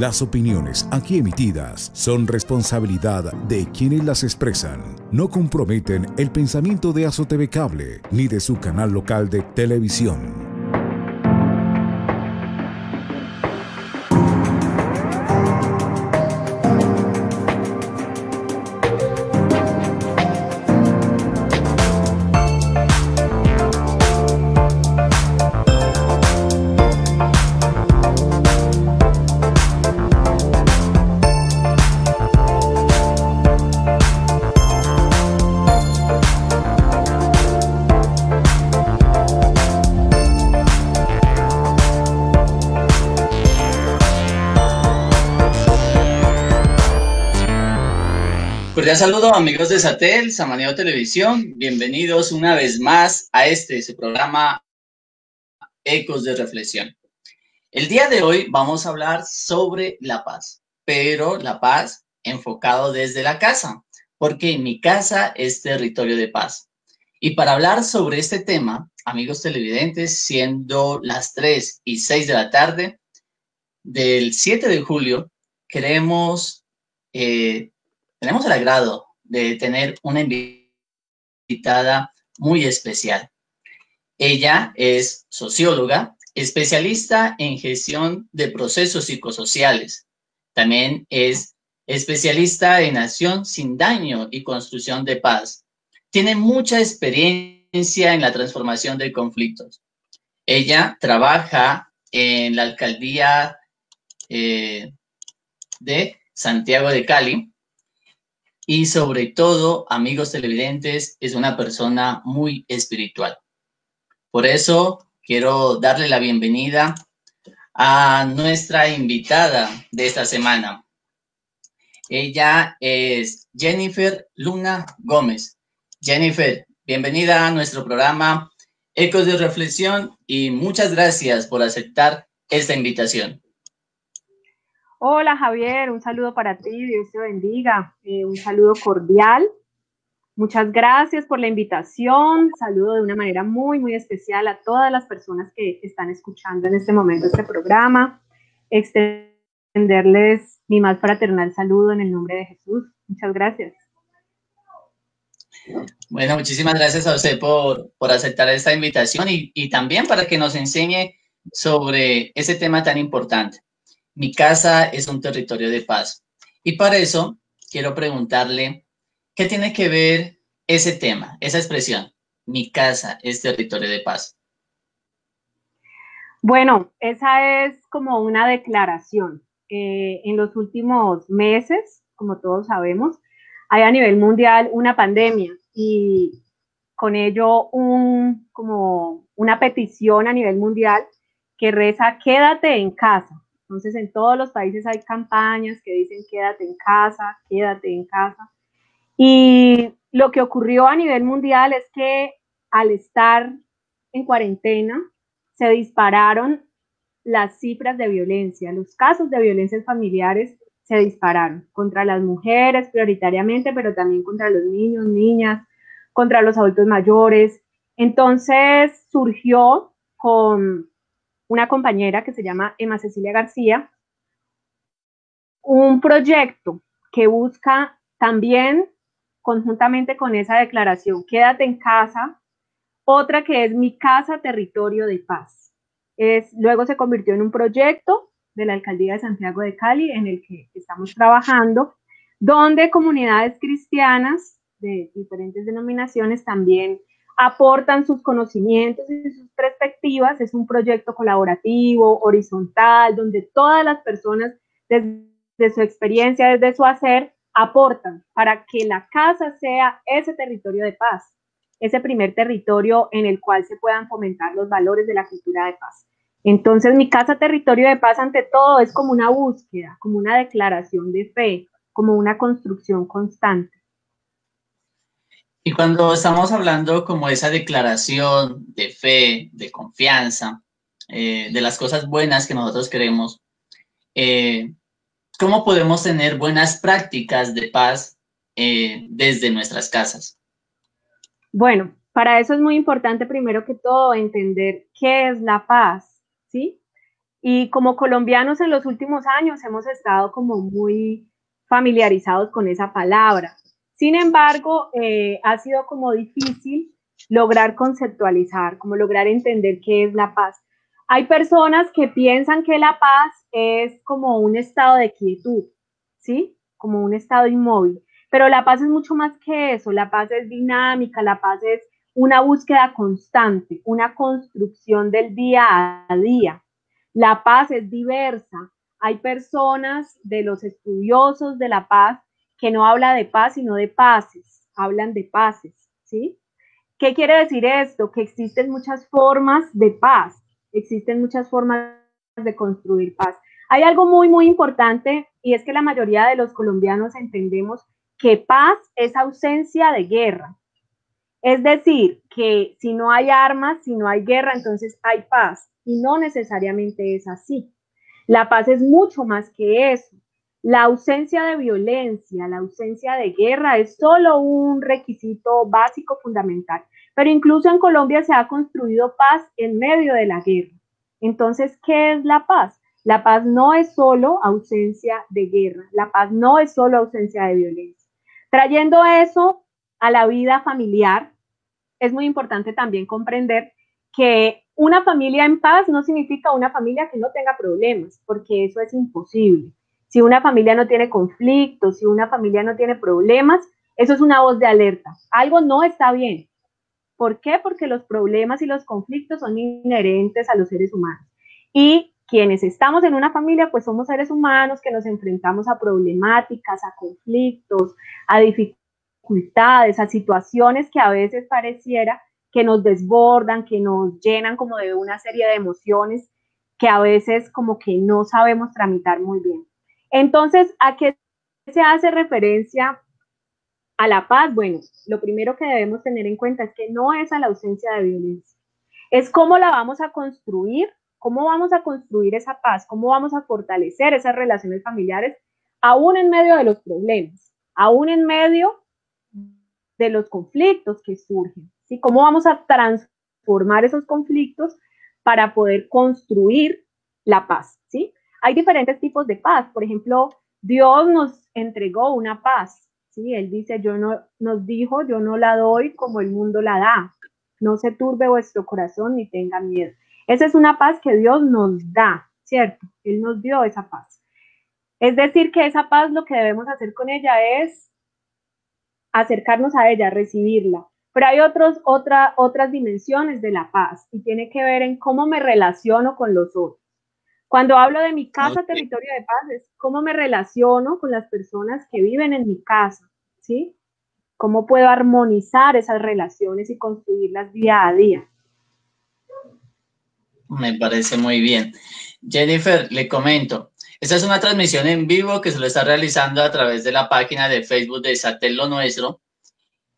Las opiniones aquí emitidas son responsabilidad de quienes las expresan. No comprometen el pensamiento de Azotv Cable ni de su canal local de televisión. Cordial saludo amigos de Satel, Samaneo Televisión, bienvenidos una vez más a su programa Ecos de Reflexión. El día de hoy vamos a hablar sobre la paz, pero la paz enfocado desde la casa, porque mi casa es territorio de paz. Y para hablar sobre este tema, amigos televidentes, siendo las 3:06 de la tarde del 7 de julio, tenemos el agrado de tener una invitada muy especial. Ella es socióloga, especialista en gestión de procesos psicosociales. También es especialista en acción sin daño y construcción de paz. Tiene mucha experiencia en la transformación de conflictos. Ella trabaja en la alcaldía de Santiago de Cali. Y sobre todo, amigos televidentes, es una persona muy espiritual. Por eso quiero darle la bienvenida a nuestra invitada de esta semana. Ella es Jennifer Luna Gómez. Jennifer, bienvenida a nuestro programa Ecos de Reflexión y muchas gracias por aceptar esta invitación. Hola Javier, un saludo para ti, Dios te bendiga, un saludo cordial. Muchas gracias por la invitación. Saludo de una manera muy especial a todas las personas que están escuchando en este momento este programa. Extenderles mi más fraternal saludo en el nombre de Jesús. Muchas gracias. Bueno, muchísimas gracias a usted por aceptar esta invitación y también para que nos enseñe sobre ese tema tan importante. Mi casa es un territorio de paz. Y para eso quiero preguntarle, ¿qué tiene que ver ese tema, esa expresión? Mi casa es territorio de paz. Bueno, esa es como una declaración. En los últimos meses, como todos sabemos, hay a nivel mundial una pandemia y con ello como una petición a nivel mundial que reza quédate en casa. Entonces en todos los países hay campañas que dicen quédate en casa, quédate en casa. Y lo que ocurrió a nivel mundial es que al estar en cuarentena se dispararon las cifras de violencia, los casos de violencias familiares se dispararon contra las mujeres prioritariamente, pero también contra los niños, niñas, contra los adultos mayores. Entonces surgió con una compañera que se llama Emma Cecilia García, un proyecto que busca también, conjuntamente con esa declaración, quédate en casa, otra que es Mi Casa, Territorio de Paz. Luego se convirtió en un proyecto de la Alcaldía de Santiago de Cali en el que estamos trabajando, donde comunidades cristianas de diferentes denominaciones también aportan sus conocimientos y sus perspectivas. Es un proyecto colaborativo, horizontal, donde todas las personas desde su experiencia, desde su hacer, aportan para que la casa sea ese territorio de paz, ese primer territorio en el cual se puedan fomentar los valores de la cultura de paz. Entonces, Mi Casa, Territorio de Paz, ante todo, es como una búsqueda, como una declaración de fe, como una construcción constante. Y cuando estamos hablando como esa declaración de fe, de confianza, de las cosas buenas que nosotros queremos, ¿cómo podemos tener buenas prácticas de paz desde nuestras casas? Bueno, para eso es muy importante primero que todo entender qué es la paz, ¿sí? Y como colombianos en los últimos años hemos estado como muy familiarizados con esa palabra. Sin embargo, ha sido como difícil lograr conceptualizar, como lograr entender qué es la paz. Hay personas que piensan que la paz es como un estado de quietud, ¿sí? Como un estado inmóvil. Pero la paz es mucho más que eso. La paz es dinámica, la paz es una búsqueda constante, una construcción del día a día. La paz es diversa. Hay personas de los estudiosos de la paz que no hablan de paz, sino de paces, hablan de paces, ¿sí? ¿Qué quiere decir esto? Que existen muchas formas de paz, existen muchas formas de construir paz. Hay algo muy, muy importante y es que la mayoría de los colombianos entendemos que paz es ausencia de guerra. Es decir, que si no hay armas, si no hay guerra, entonces hay paz. Y no necesariamente es así. La paz es mucho más que eso. La ausencia de violencia, la ausencia de guerra es solo un requisito básico fundamental. Pero incluso en Colombia se ha construido paz en medio de la guerra. Entonces, ¿qué es la paz? La paz no es solo ausencia de guerra, la paz no es solo ausencia de violencia. Trayendo eso a la vida familiar, es muy importante también comprender que una familia en paz no significa una familia que no tenga problemas, porque eso es imposible. Si una familia no tiene conflictos, si una familia no tiene problemas, eso es una voz de alerta. Algo no está bien. ¿Por qué? Porque los problemas y los conflictos son inherentes a los seres humanos. Y quienes estamos en una familia, pues somos seres humanos que nos enfrentamos a problemáticas, a conflictos, a dificultades, a situaciones que a veces pareciera que nos desbordan, que nos llenan como de una serie de emociones que a veces como que no sabemos tramitar muy bien. Entonces, ¿a qué se hace referencia a la paz? Bueno, lo primero que debemos tener en cuenta es que no es a la ausencia de violencia, es cómo la vamos a construir, cómo vamos a construir esa paz, cómo vamos a fortalecer esas relaciones familiares, aún en medio de los problemas, aún en medio de los conflictos que surgen, ¿sí? Cómo vamos a transformar esos conflictos para poder construir la paz, ¿sí? Hay diferentes tipos de paz, por ejemplo, Dios nos entregó una paz, ¿sí? Él dice, nos dijo, yo no la doy como el mundo la da, no se turbe vuestro corazón ni tenga miedo. Esa es una paz que Dios nos da, ¿cierto? Él nos dio esa paz. Es decir, que esa paz lo que debemos hacer con ella es acercarnos a ella, recibirla. Pero hay otras dimensiones de la paz y tiene que ver en cómo me relaciono con los otros. Cuando hablo de mi casa, Okay. territorio de paz, es cómo me relaciono con las personas que viven en mi casa, ¿sí? Cómo puedo armonizar esas relaciones y construirlas día a día. Me parece muy bien. Jennifer, le comento. Esta es una transmisión en vivo que se lo está realizando a través de la página de Facebook de Satel Lo Nuestro.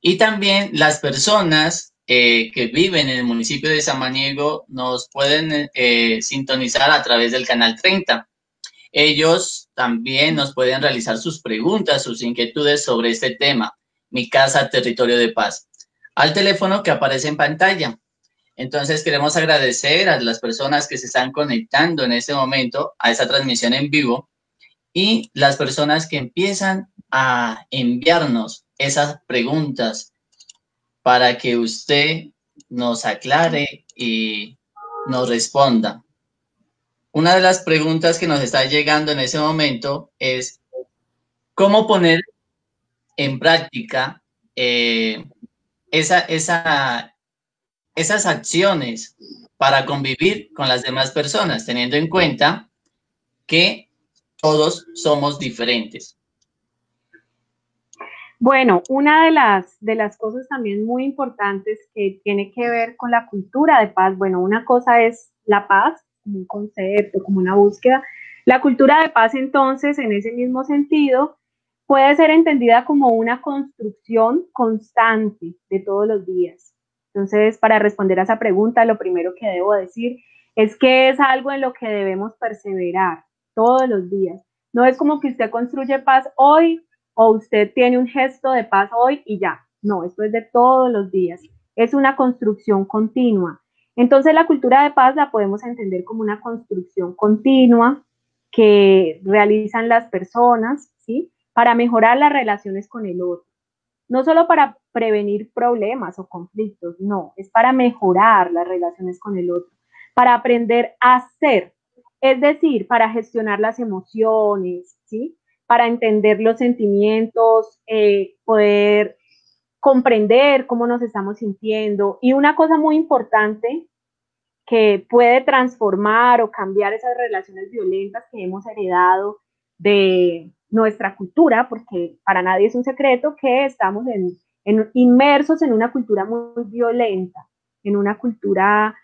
Y también las personas que viven en el municipio de Samaniego nos pueden sintonizar a través del canal 30. Ellos también nos pueden realizar sus preguntas, sus inquietudes sobre este tema, Mi Casa, Territorio de Paz, al teléfono que aparece en pantalla. Entonces queremos agradecer a las personas que se están conectando en este momento a esta transmisión en vivo y las personas que empiezan a enviarnos esas preguntas para que usted nos aclare y nos responda. Una de las preguntas que nos está llegando en ese momento es cómo poner en práctica esas acciones para convivir con las demás personas, teniendo en cuenta que todos somos diferentes. Bueno, una de las cosas también muy importantes que tiene que ver con la cultura de paz, bueno, una cosa es la paz como un concepto, como una búsqueda. La cultura de paz, entonces, en ese mismo sentido, puede ser entendida como una construcción constante de todos los días. Entonces, para responder a esa pregunta, lo primero que debo decir es que es algo en lo que debemos perseverar todos los días. No es como que usted construye paz hoy o usted tiene un gesto de paz hoy y ya. No, esto es de todos los días. Es una construcción continua. Entonces la cultura de paz la podemos entender como una construcción continua que realizan las personas, ¿sí? Para mejorar las relaciones con el otro. No solo para prevenir problemas o conflictos, no, es para mejorar las relaciones con el otro, para aprender a ser, es decir, para gestionar las emociones, ¿sí? Para entender los sentimientos, poder comprender cómo nos estamos sintiendo. Y una cosa muy importante que puede transformar o cambiar esas relaciones violentas que hemos heredado de nuestra cultura, porque para nadie es un secreto que estamos inmersos en una cultura muy violenta, en una cultura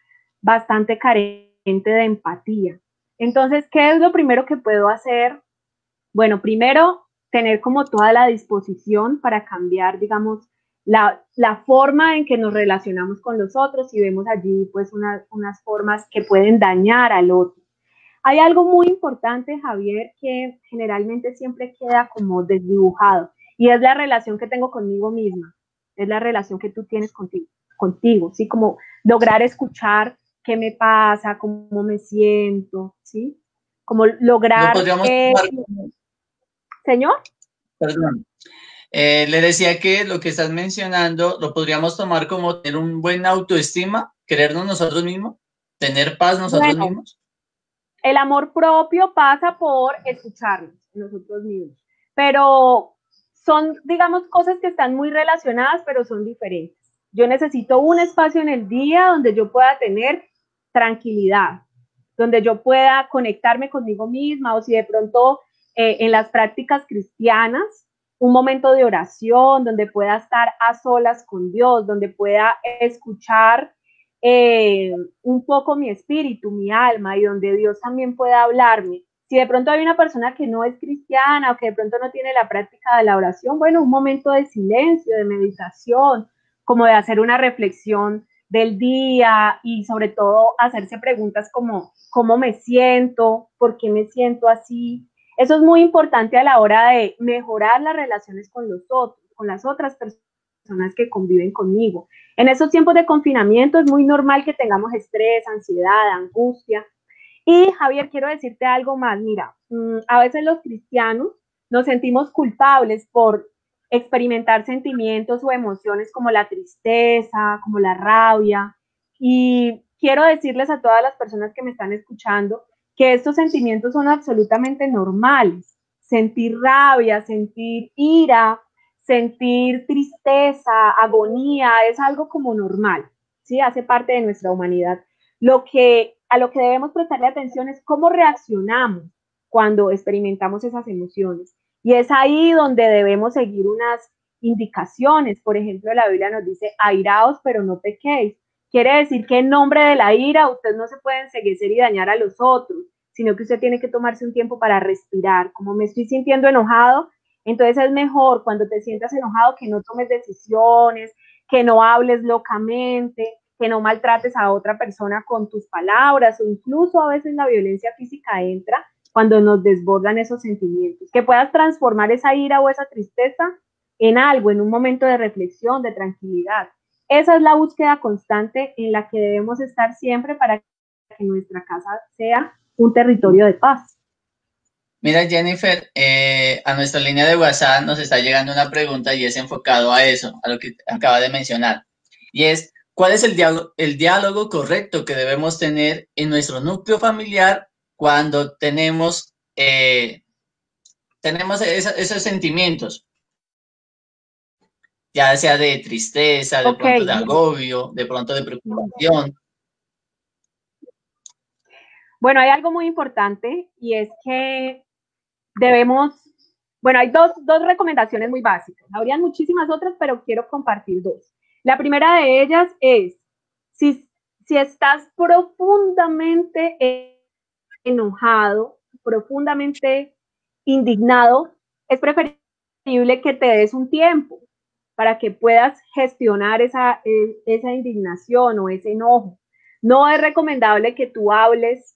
bastante carente de empatía. Entonces, ¿qué es lo primero que puedo hacer? Bueno, primero, tener como toda la disposición para cambiar, digamos, la forma en que nos relacionamos con los otros y vemos allí pues unas formas que pueden dañar al otro. Hay algo muy importante, Javier, que generalmente siempre queda como desdibujado y es la relación que tengo conmigo misma, es la relación que tú tienes contigo, ¿sí? Como lograr escuchar qué me pasa, cómo me siento, ¿sí? Como Lo lograr, podríamos tomar, señor. perdón, le decía que lo que estás mencionando lo podríamos tomar como tener un buen autoestima, querernos nosotros mismos, tener paz nosotros Bueno, mismos. el amor propio pasa por escucharnos nosotros mismos, pero son, digamos, cosas que están muy relacionadas, pero son diferentes. Yo necesito un espacio en el día donde yo pueda tener tranquilidad, donde yo pueda conectarme conmigo misma, o si de pronto en las prácticas cristianas, un momento de oración, donde pueda estar a solas con Dios, donde pueda escuchar un poco mi espíritu, mi alma, y donde Dios también pueda hablarme. Si de pronto hay una persona que no es cristiana o que de pronto no tiene la práctica de la oración, bueno, un momento de silencio, de meditación, como de hacer una reflexión del día y sobre todo hacerse preguntas como cómo me siento, por qué me siento así. Eso es muy importante a la hora de mejorar las relaciones con los otros, con las otras personas que conviven conmigo. En esos tiempos de confinamiento es muy normal que tengamos estrés, ansiedad, angustia. Y Javier, quiero decirte algo más. Mira, a veces los cristianos nos sentimos culpables por experimentar sentimientos o emociones como la tristeza, como la rabia. Y quiero decirles a todas las personas que me están escuchando que estos sentimientos son absolutamente normales. Sentir rabia, sentir ira, sentir tristeza, agonía, es algo como normal, ¿sí? Hace parte de nuestra humanidad. A lo que debemos prestarle atención es cómo reaccionamos cuando experimentamos esas emociones. Y es ahí donde debemos seguir unas indicaciones. Por ejemplo, la Biblia nos dice, airaos, pero no pequéis. Quiere decir que en nombre de la ira usted no se puede enseguecer y dañar a los otros, sino que usted tiene que tomarse un tiempo para respirar. Como me estoy sintiendo enojado, entonces es mejor cuando te sientas enojado que no tomes decisiones, que no hables locamente, que no maltrates a otra persona con tus palabras o incluso a veces la violencia física entra cuando nos desbordan esos sentimientos. Que puedas transformar esa ira o esa tristeza en algo, en un momento de reflexión, de tranquilidad. Esa es la búsqueda constante en la que debemos estar siempre para que nuestra casa sea un territorio de paz. Mira, Jennifer, a nuestra línea de WhatsApp nos está llegando una pregunta y es enfocado a eso, a lo que acaba de mencionar. Y es, ¿cuál es el diálogo correcto que debemos tener en nuestro núcleo familiar cuando tenemos esos sentimientos, ya sea de tristeza, de pronto de agobio, de pronto de preocupación? Bueno, hay algo muy importante y es que debemos, bueno, hay dos recomendaciones muy básicas. Habrían muchísimas otras, pero quiero compartir dos. La primera de ellas es, si estás profundamente enojado, profundamente indignado, es preferible que te des un tiempo para que puedas gestionar esa indignación o ese enojo. No es recomendable que tú hables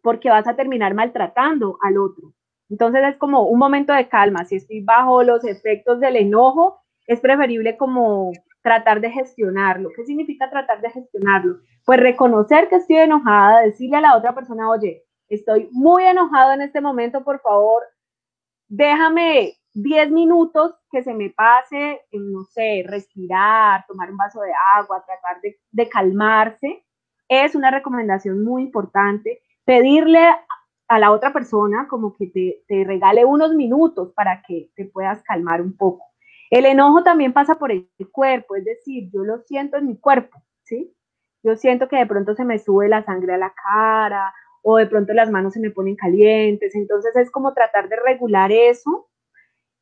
porque vas a terminar maltratando al otro. Entonces es como un momento de calma. Si estoy bajo los efectos del enojo, es preferible como tratar de gestionarlo. ¿Qué significa tratar de gestionarlo? Pues reconocer que estoy enojada, decirle a la otra persona, oye, estoy muy enojado en este momento, por favor, déjame 10 minutos que se me pase, no sé, respirar, tomar un vaso de agua, tratar de calmarse. Es una recomendación muy importante. Pedirle a la otra persona como que te regale unos minutos para que te puedas calmar un poco. El enojo también pasa por el cuerpo, es decir, yo lo siento en mi cuerpo, ¿sí? Yo siento que de pronto se me sube la sangre a la cara o de pronto las manos se me ponen calientes, entonces es como tratar de regular eso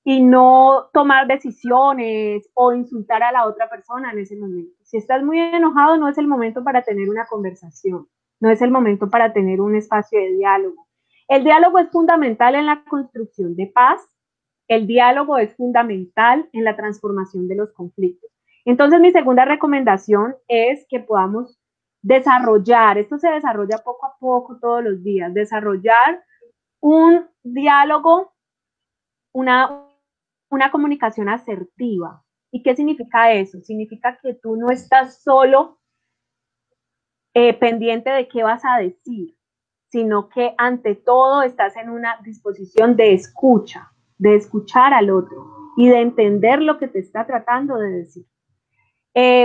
y no tomar decisiones o insultar a la otra persona en ese momento. Si estás muy enojado, no es el momento para tener una conversación, no es el momento para tener un espacio de diálogo. El diálogo es fundamental en la construcción de paz, el diálogo es fundamental en la transformación de los conflictos. Entonces, mi segunda recomendación es que podamos desarrollar, esto se desarrolla poco a poco todos los días, desarrollar un diálogo, una comunicación asertiva. ¿Y qué significa eso? Significa que tú no estás solo pendiente de qué vas a decir, sino que ante todo estás en una disposición de escuchar al otro y de entender lo que te está tratando de decir.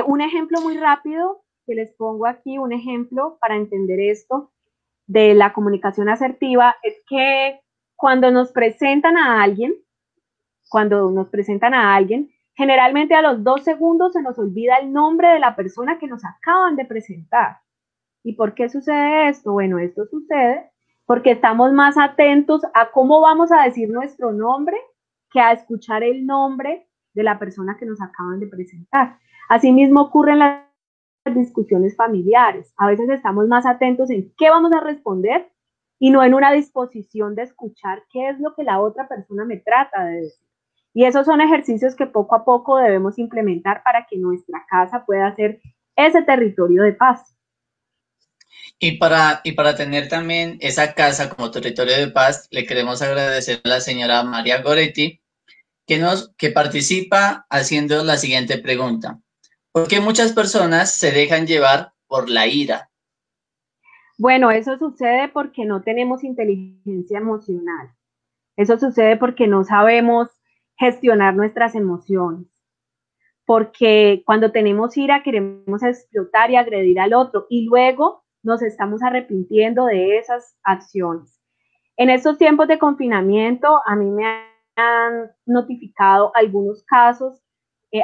Un ejemplo muy rápido que les pongo aquí, un ejemplo para entender esto de la comunicación asertiva, es que cuando nos presentan a alguien, generalmente a los 2 segundos se nos olvida el nombre de la persona que nos acaban de presentar. ¿Y por qué sucede esto? Bueno, esto sucede porque estamos más atentos a cómo vamos a decir nuestro nombre que a escuchar el nombre de la persona que nos acaban de presentar. Asimismo ocurre en las discusiones familiares. A veces estamos más atentos en qué vamos a responder y no en una disposición de escuchar qué es lo que la otra persona me trata de decir. Y esos son ejercicios que poco a poco debemos implementar para que nuestra casa pueda ser ese territorio de paz. Y para tener también esa casa como territorio de paz, le queremos agradecer a la señora María Goretti, que participa haciendo la siguiente pregunta. ¿Por qué muchas personas se dejan llevar por la ira? Bueno, eso sucede porque no tenemos inteligencia emocional. Eso sucede porque no sabemos gestionar nuestras emociones. Porque cuando tenemos ira queremos explotar y agredir al otro y luego nos estamos arrepintiendo de esas acciones. En estos tiempos de confinamiento, a mí me han notificado algunos casos,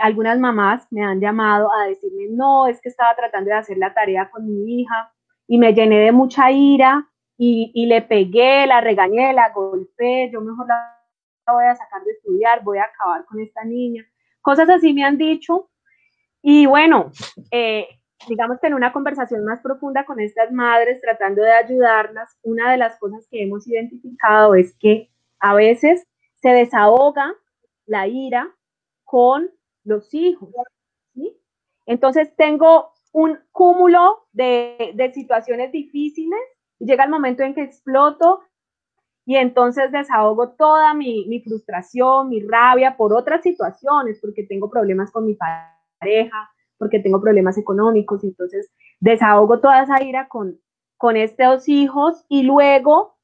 algunas mamás me han llamado a decirme, no, es que estaba tratando de hacer la tarea con mi hija y me llené de mucha ira y le pegué, la regañé, la golpeé, yo mejor la voy a sacar de estudiar, voy a acabar con esta niña. Cosas así me han dicho y bueno, digamos que en una conversación más profunda con estas madres, tratando de ayudarlas, una de las cosas que hemos identificado es que a veces se desahoga la ira con los hijos, ¿sí? Entonces tengo un cúmulo de situaciones difíciles y llega el momento en que exploto y entonces desahogo toda mi frustración, mi rabia por otras situaciones, porque tengo problemas con mi pareja, porque tengo problemas económicos, entonces desahogo toda esa ira con estos hijos y luego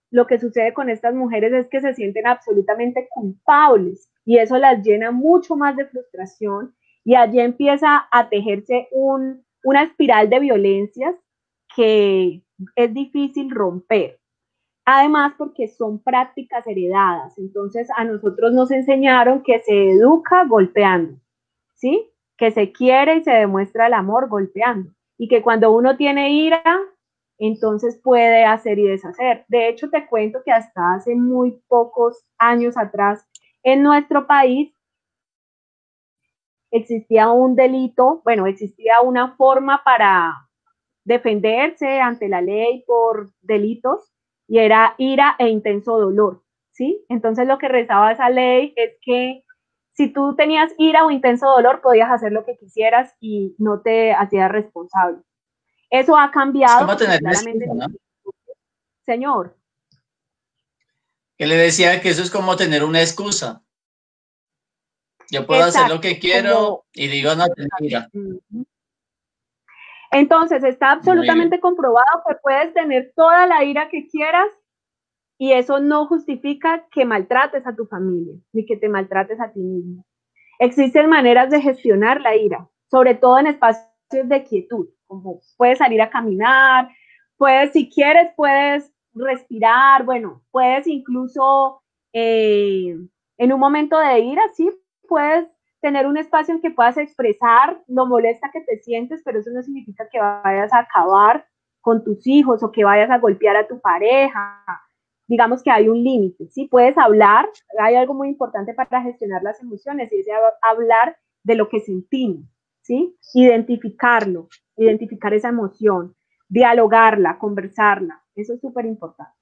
lo que sucede con estas mujeres es que se sienten absolutamente culpables y eso las llena mucho más de frustración y allí empieza a tejerse una espiral de violencias que es difícil romper. Además, porque son prácticas heredadas. Entonces, a nosotros nos enseñaron que se educa golpeando, ¿sí? Que se quiere y se demuestra el amor golpeando. Y que cuando uno tiene ira, entonces puede hacer y deshacer. De hecho, te cuento que hasta hace muy pocos años atrás, en nuestro país, existía un delito, bueno, existía una forma para defenderse ante la ley por delitos y era ira e intenso dolor, ¿sí? Entonces lo que rezaba esa ley es que si tú tenías ira o intenso dolor podías hacer lo que quisieras y no te hacías responsable. Eso ha cambiado. Es como tener claramente, excusa, ¿no? Señor. Que le decía que eso es como tener una excusa. Yo puedo hacer lo que quiero y digo no, mentira. Entonces, está absolutamente comprobado que puedes tener toda la ira que quieras y eso no justifica que maltrates a tu familia, ni que te maltrates a ti mismo. Existen maneras de gestionar la ira, sobre todo en espacios de quietud, como puedes salir a caminar, puedes, si quieres, puedes respirar, bueno, puedes incluso en un momento de ira, sí, puedes tener un espacio en que puedas expresar lo molesta que te sientes, pero eso no significa que vayas a acabar con tus hijos o que vayas a golpear a tu pareja. Digamos que hay un límite, ¿sí? Puedes hablar, hay algo muy importante para gestionar las emociones, y es hablar de lo que sentimos, ¿sí? Identificarlo, identificar esa emoción, dialogarla, conversarla, eso es súper importante.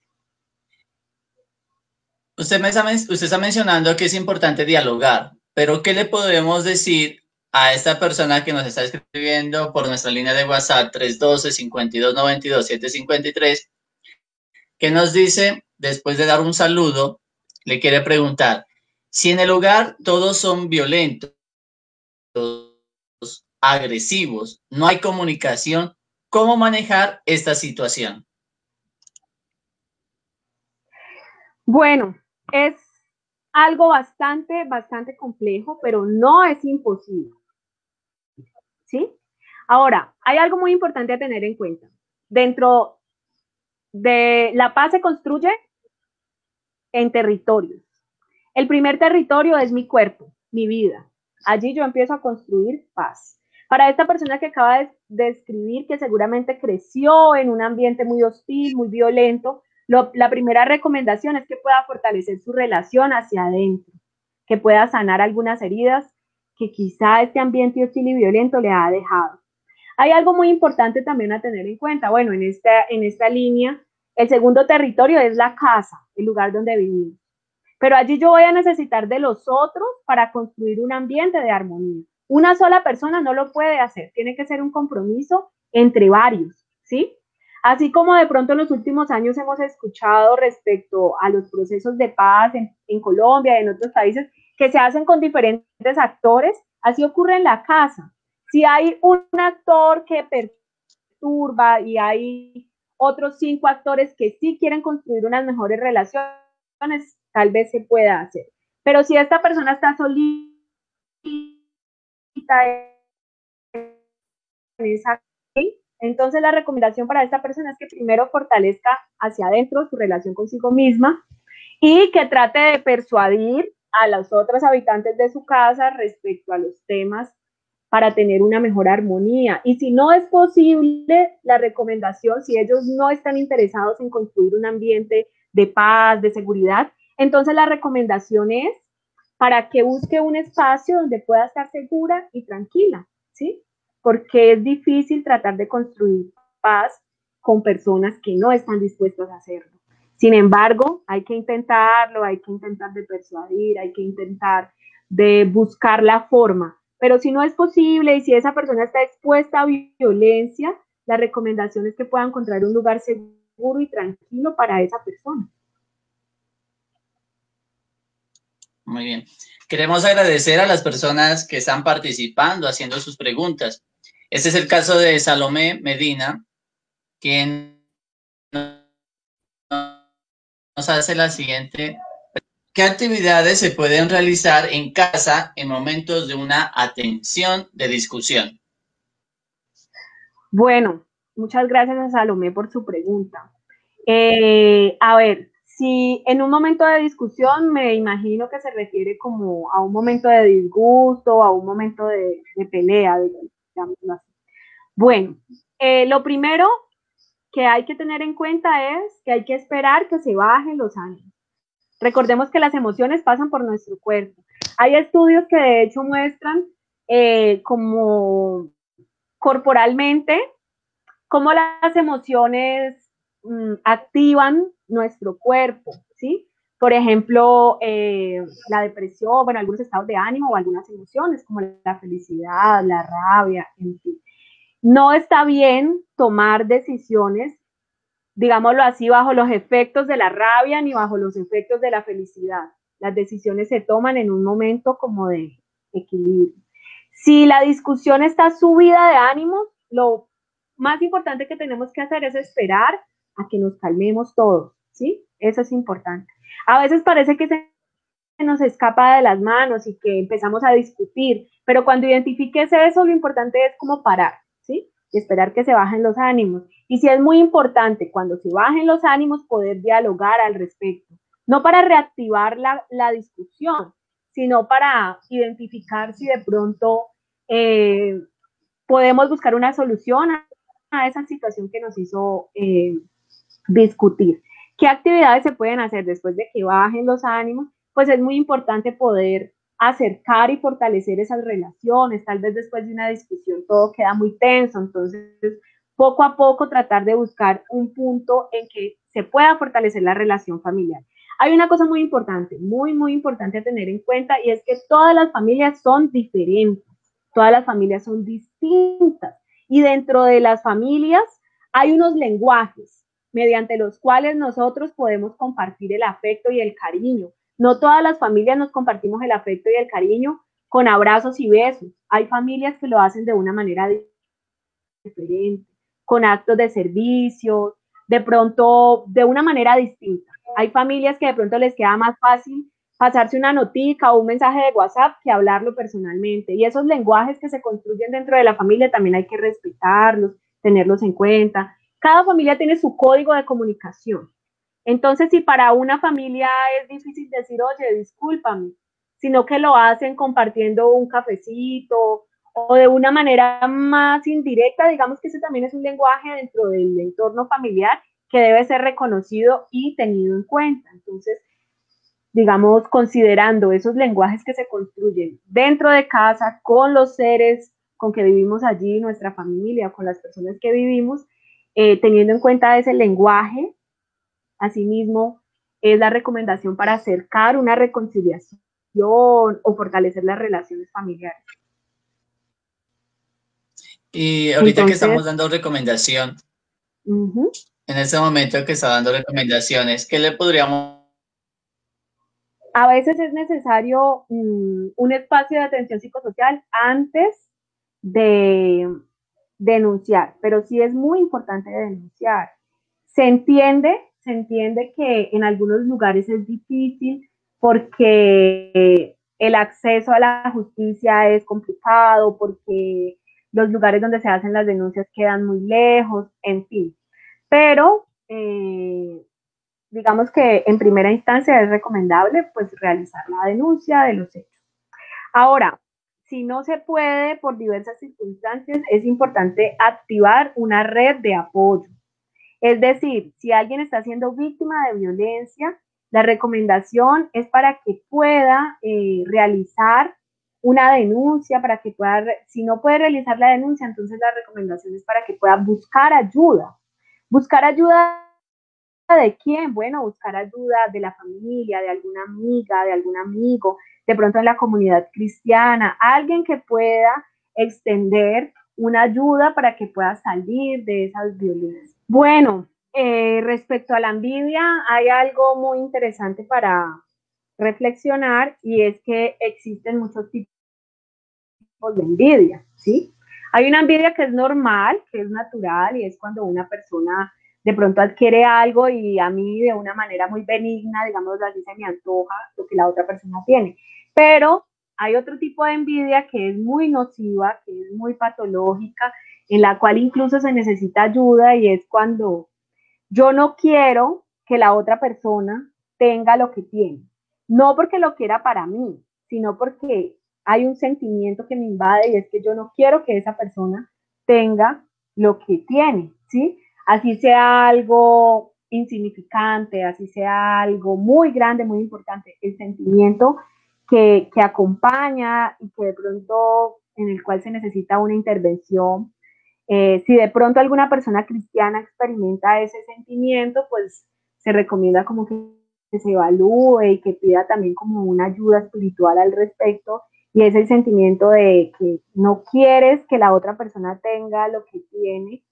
Usted está mencionando que es importante dialogar, pero ¿qué le podemos decir a esta persona que nos está escribiendo por nuestra línea de WhatsApp 312-5292-753, que nos dice, después de dar un saludo, le quiere preguntar, si en el hogar todos son violentos, agresivos, no hay comunicación, ¿cómo manejar esta situación? Bueno, es algo bastante complejo, pero no es imposible, ¿sí? Ahora, hay algo muy importante a tener en cuenta. Dentro de la paz se construye en territorios. El primer territorio es mi cuerpo, mi vida. Allí yo empiezo a construir paz. Para esta persona que acaba de describir, que seguramente creció en un ambiente muy hostil, muy violento, la primera recomendación es que pueda fortalecer su relación hacia adentro, que pueda sanar algunas heridas que quizá este ambiente hostil y violento le ha dejado. Hay algo muy importante también a tener en cuenta. Bueno, en esta línea, el segundo territorio es la casa, el lugar donde vivimos. Pero allí yo voy a necesitar de los otros para construir un ambiente de armonía. Una sola persona no lo puede hacer, tiene que ser un compromiso entre varios, ¿sí? Así como de pronto en los últimos años hemos escuchado respecto a los procesos de paz en Colombia y en otros países que se hacen con diferentes actores, así ocurre en la casa. Si hay un actor que perturba y hay otros 5 actores que sí quieren construir unas mejores relaciones, tal vez se pueda hacer. Pero si esta persona está solita en esa, entonces la recomendación para esta persona es que primero fortalezca hacia adentro su relación consigo misma y que trate de persuadir a los otros habitantes de su casa respecto a los temas para tener una mejor armonía. Y si no es posible, la recomendación, si ellos no están interesados en construir un ambiente de paz, de seguridad, entonces la recomendación es para que busque un espacio donde pueda estar segura y tranquila, ¿sí? Porque es difícil tratar de construir paz con personas que no están dispuestas a hacerlo. Sin embargo, hay que intentarlo, hay que intentar de persuadir, hay que intentar de buscar la forma. Pero si no es posible y si esa persona está expuesta a violencia, la recomendación es que pueda encontrar un lugar seguro y tranquilo para esa persona. Muy bien. Queremos agradecer a las personas que están participando, haciendo sus preguntas. Este es el caso de Salomé Medina, quien nos hace la siguiente. ¿Qué actividades se pueden realizar en casa en momentos de una atención de discusión? Bueno, muchas gracias a Salomé por su pregunta. A ver, si en un momento de discusión me imagino que se refiere como a un momento de disgusto, a un momento de pelea, digámoslo así. Bueno, lo primero que hay que tener en cuenta es que hay que esperar que se bajen los ánimos. Recordemos que las emociones pasan por nuestro cuerpo. Hay estudios que de hecho muestran como corporalmente cómo las emociones activan nuestro cuerpo, ¿sí? Por ejemplo, la depresión, bueno, algunos estados de ánimo o algunas emociones como la felicidad, la rabia, en fin. No está bien tomar decisiones, digámoslo así, bajo los efectos de la rabia ni bajo los efectos de la felicidad. Las decisiones se toman en un momento como de equilibrio. Si la discusión está subida de ánimo, lo más importante que tenemos que hacer es esperar a que nos calmemos todos, ¿sí? Eso es importante. A veces parece que se nos escapa de las manos y que empezamos a discutir, pero cuando identifiques eso, lo importante es como parar, ¿sí? Y esperar que se bajen los ánimos. Y sí es muy importante, cuando se bajen los ánimos, poder dialogar al respecto. No para reactivar la discusión, sino para identificar si de pronto podemos buscar una solución a esa situación que nos hizo discutir. ¿Qué actividades se pueden hacer después de que bajen los ánimos? Pues es muy importante poder acercar y fortalecer esas relaciones. Tal vez después de una discusión todo queda muy tenso, entonces poco a poco tratar de buscar un punto en que se pueda fortalecer la relación familiar. Hay una cosa muy importante, muy importante a tener en cuenta, y es que todas las familias son diferentes, todas las familias son distintas, y dentro de las familias hay unos lenguajes mediante los cuales nosotros podemos compartir el afecto y el cariño. No todas las familias nos compartimos el afecto y el cariño con abrazos y besos. Hay familias que lo hacen de una manera diferente, con actos de servicio, de pronto de una manera distinta. Hay familias que de pronto les queda más fácil pasarse una notica o un mensaje de WhatsApp que hablarlo personalmente. Y esos lenguajes que se construyen dentro de la familia también hay que respetarlos, tenerlos en cuenta. Cada familia tiene su código de comunicación. Entonces, si para una familia es difícil decir, oye, discúlpame, sino que lo hacen compartiendo un cafecito o de una manera más indirecta, digamos que ese también es un lenguaje dentro del entorno familiar que debe ser reconocido y tenido en cuenta. Entonces, digamos, considerando esos lenguajes que se construyen dentro de casa, con los seres con que vivimos allí, nuestra familia, con las personas que vivimos, teniendo en cuenta ese lenguaje, asimismo, es la recomendación para acercar una reconciliación o fortalecer las relaciones familiares. Y ahorita entonces, que estamos dando recomendación, en este momento que está dando recomendaciones, ¿qué le podríamos? A veces es necesario un espacio de atención psicosocial antes de denunciar, pero sí es muy importante denunciar. Se entiende que en algunos lugares es difícil porque el acceso a la justicia es complicado, porque los lugares donde se hacen las denuncias quedan muy lejos, en fin. Pero digamos que en primera instancia es recomendable pues realizar la denuncia de los hechos. Ahora, si no se puede por diversas circunstancias, es importante activar una red de apoyo. Es decir, si alguien está siendo víctima de violencia, la recomendación es para que pueda realizar una denuncia, para que pueda, si no puede realizar la denuncia, entonces la recomendación es para que pueda buscar ayuda. Buscar ayuda ¿de quién? Bueno, buscar ayuda de la familia, de alguna amiga, de algún amigo, de pronto en la comunidad cristiana, alguien que pueda extender una ayuda para que pueda salir de esas violencias. Bueno, respecto a la envidia, hay algo muy interesante para reflexionar y es que existen muchos tipos de envidia, ¿sí? Hay una envidia que es normal, que es natural y es cuando una persona de pronto adquiere algo y a mí de una manera muy benigna, digamos así, se me antoja lo que la otra persona tiene. Pero hay otro tipo de envidia que es muy nociva, que es muy patológica, en la cual incluso se necesita ayuda y es cuando yo no quiero que la otra persona tenga lo que tiene. No porque lo quiera para mí, sino porque hay un sentimiento que me invade y es que yo no quiero que esa persona tenga lo que tiene, ¿sí? Así sea algo insignificante, así sea algo muy grande, muy importante, el sentimiento que acompaña y que de pronto en el cual se necesita una intervención. Si de pronto alguna persona cristiana experimenta ese sentimiento, pues se recomienda como que se evalúe y que pida también como una ayuda espiritual al respecto. Y es el sentimiento de que no quieres que la otra persona tenga lo que tiene,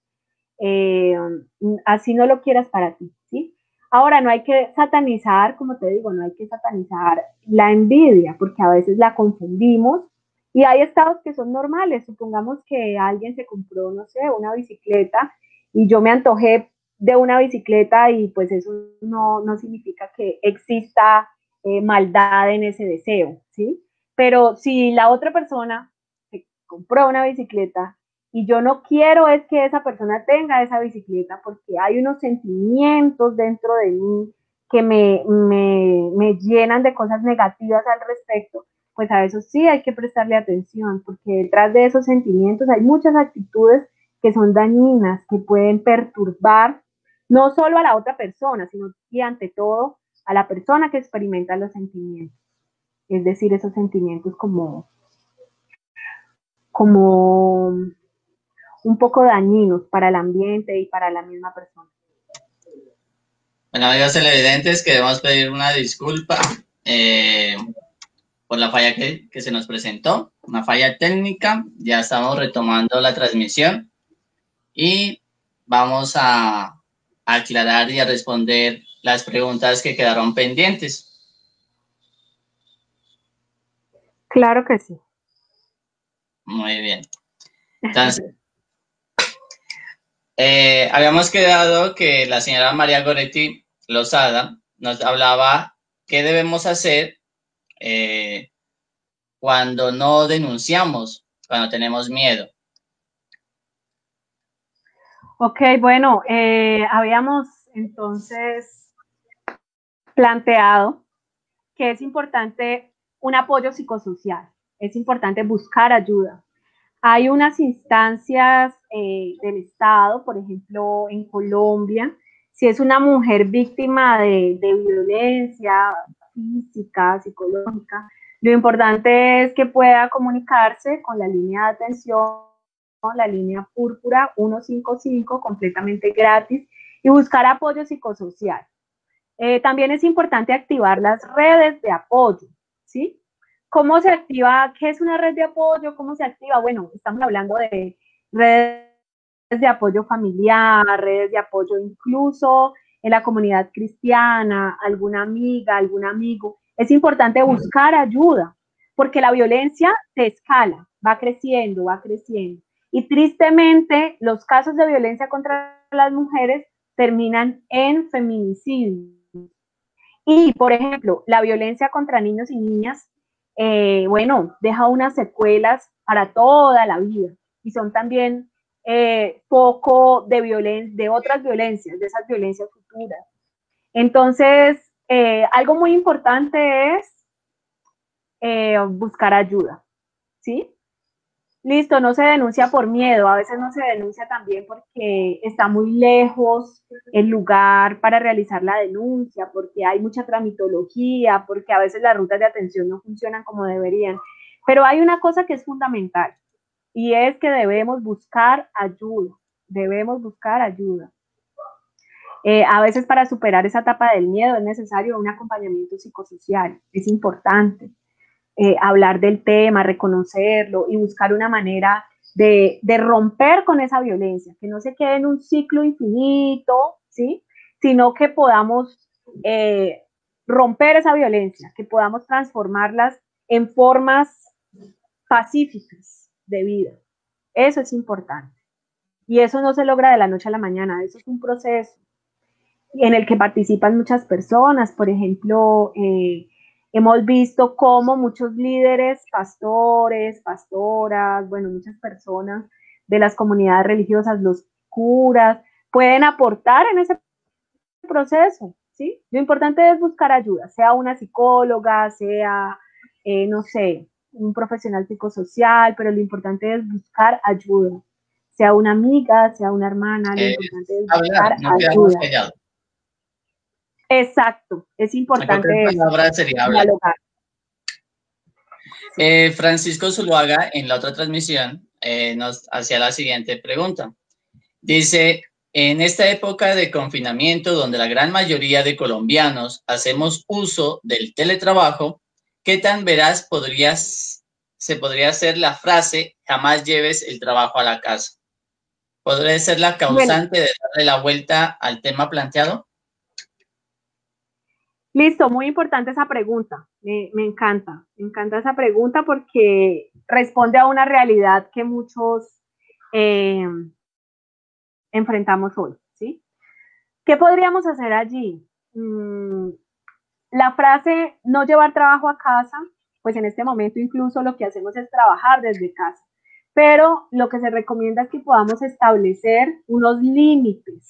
así no lo quieras para ti, ¿sí? Ahora, no hay que satanizar, como te digo, no hay que satanizar la envidia, porque a veces la confundimos Y hay estados que son normales, supongamos que alguien se compró, no sé, una bicicleta y yo me antojé de una bicicleta y pues eso no significa que exista maldad en ese deseo, ¿sí? Pero si la otra persona se compró una bicicleta y yo no quiero es que esa persona tenga esa bicicleta porque hay unos sentimientos dentro de mí que me llenan de cosas negativas al respecto, pues a eso sí hay que prestarle atención, porque detrás de esos sentimientos hay muchas actitudes que son dañinas, que pueden perturbar no solo a la otra persona, sino y ante todo a la persona que experimenta los sentimientos. Es decir, esos sentimientos como un poco dañinos para el ambiente y para la misma persona. Bueno, amigos televidentes, queremos pedir una disculpa por la falla que se nos presentó, una falla técnica. Ya estamos retomando la transmisión y vamos a aclarar y a responder las preguntas que quedaron pendientes. Claro que sí. Muy bien. Entonces, habíamos quedado que la señora María Goretti Lozada nos hablaba qué debemos hacer cuando no denunciamos, cuando tenemos miedo. Ok, bueno, habíamos entonces planteado que es importante un apoyo psicosocial, es importante buscar ayuda. Hay unas instancias del Estado, por ejemplo, en Colombia, si es una mujer víctima de violencia física, psicológica, lo importante es que pueda comunicarse con la línea de atención, la línea púrpura 155, completamente gratis, y buscar apoyo psicosocial. También es importante activar las redes de apoyo, ¿sí? ¿Cómo se activa? ¿Qué es una red de apoyo? ¿Cómo se activa? Bueno, estamos hablando de redes de apoyo familiar, redes de apoyo incluso en la comunidad cristiana, alguna amiga, algún amigo. Es importante buscar ayuda, porque la violencia se escala, va creciendo, va creciendo. Y tristemente, los casos de violencia contra las mujeres terminan en feminicidio. Y, por ejemplo, la violencia contra niños y niñas, bueno, deja unas secuelas para toda la vida y son también poco de otras violencias, de esas violencias futuras. Entonces, algo muy importante es buscar ayuda, ¿sí? Listo, no se denuncia por miedo, a veces no se denuncia también porque está muy lejos el lugar para realizar la denuncia, porque hay mucha tramitología, porque a veces las rutas de atención no funcionan como deberían. Pero hay una cosa que es fundamental y es que debemos buscar ayuda, debemos buscar ayuda. A veces para superar esa etapa del miedo es necesario un acompañamiento psicosocial, es importante. Hablar del tema, reconocerlo y buscar una manera de romper con esa violencia, que no se quede en un ciclo infinito, ¿sí? Sino que podamos romper esa violencia, que podamos transformarlas en formas pacíficas de vida. Eso es importante. Y eso no se logra de la noche a la mañana, eso es un proceso en el que participan muchas personas, por ejemplo, hemos visto cómo muchos líderes, pastores, pastoras, bueno, muchas personas de las comunidades religiosas, los curas, pueden aportar en ese proceso, ¿sí? Lo importante es buscar ayuda, sea una psicóloga, sea, no sé, un profesional psicosocial, pero lo importante es buscar ayuda, sea una amiga, sea una hermana, lo importante es buscar Hablar, no quedarnos ayuda. callados. Exacto, es importante eso, sería hablar. dialogar. Francisco Zuluaga, en la otra transmisión, nos hacía la siguiente pregunta. Dice, en esta época de confinamiento, donde la gran mayoría de colombianos hacemos uso del teletrabajo, ¿qué tan veraz se podría hacer la frase, jamás lleves el trabajo a la casa? ¿Podría ser la causante de darle la vuelta al tema planteado? Listo, muy importante esa pregunta. Me encanta esa pregunta porque responde a una realidad que muchos enfrentamos hoy, ¿sí? ¿Qué podríamos hacer allí? La frase no llevar trabajo a casa, pues en este momento incluso lo que hacemos es trabajar desde casa, pero lo que se recomienda es que podamos establecer unos límites,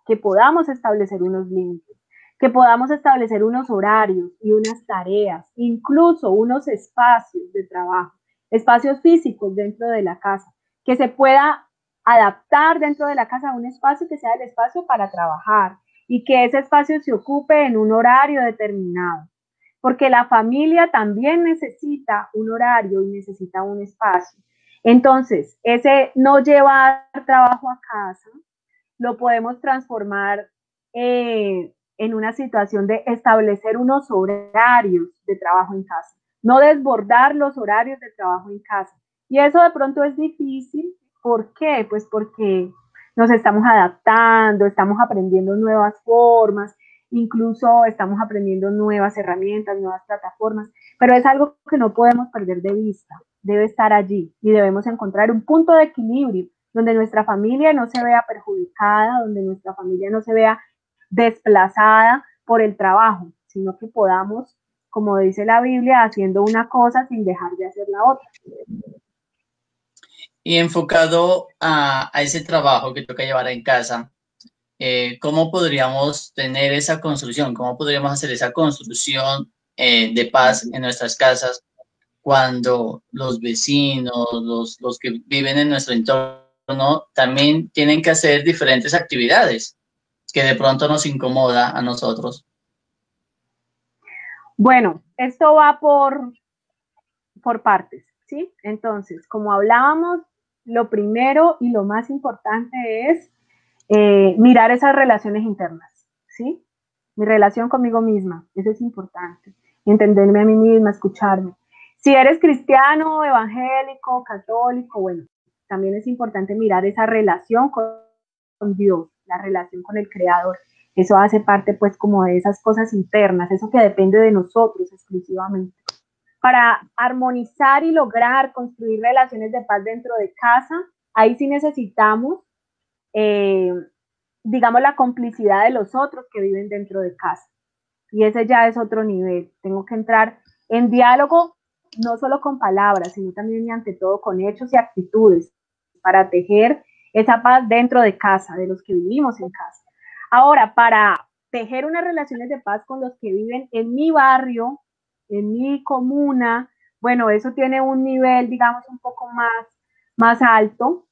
que podamos establecer unos límites, que podamos establecer unos horarios y unas tareas, incluso unos espacios de trabajo, espacios físicos dentro de la casa, que se pueda adaptar dentro de la casa a un espacio que sea el espacio para trabajar y que ese espacio se ocupe en un horario determinado, porque la familia también necesita un horario y necesita un espacio. Entonces, ese no llevar trabajo a casa lo podemos transformar en una situación de establecer unos horarios de trabajo en casa, no desbordar los horarios de trabajo en casa. Y eso de pronto es difícil. ¿Por qué? Pues porque nos estamos adaptando, estamos aprendiendo nuevas formas, incluso estamos aprendiendo nuevas herramientas, nuevas plataformas, pero es algo que no podemos perder de vista, debe estar allí y debemos encontrar un punto de equilibrio donde nuestra familia no se vea perjudicada, donde nuestra familia no se vea desplazada por el trabajo, sino que podamos, como dice la Biblia, haciendo una cosa sin dejar de hacer la otra. Y enfocado a ese trabajo que toca llevar en casa, ¿cómo podríamos tener esa construcción? ¿Cómo podríamos hacer esa construcción de paz en nuestras casas cuando los vecinos, los que viven en nuestro entorno, también tienen que hacer diferentes actividades que de pronto nos incomoda a nosotros? Bueno, esto va por partes, ¿sí? Entonces, como hablábamos, lo primero y lo más importante es mirar esas relaciones internas, ¿sí? Mi relación conmigo misma, eso es importante. Entenderme a mí misma, escucharme. Si eres cristiano, evangélico, católico, bueno, también es importante mirar esa relación con Dios, la relación con el Creador. Eso hace parte, pues, como de esas cosas internas, eso que depende de nosotros exclusivamente. Para armonizar y lograr construir relaciones de paz dentro de casa, ahí sí necesitamos, digamos, la complicidad de los otros que viven dentro de casa. Y ese ya es otro nivel. Tengo que entrar en diálogo, no solo con palabras, sino también y ante todo con hechos y actitudes, para tejer esa paz dentro de casa, de los que vivimos en casa. Ahora, para tejer unas relaciones de paz con los que viven en mi barrio, en mi comuna, bueno, eso tiene un nivel, digamos, un poco más alto,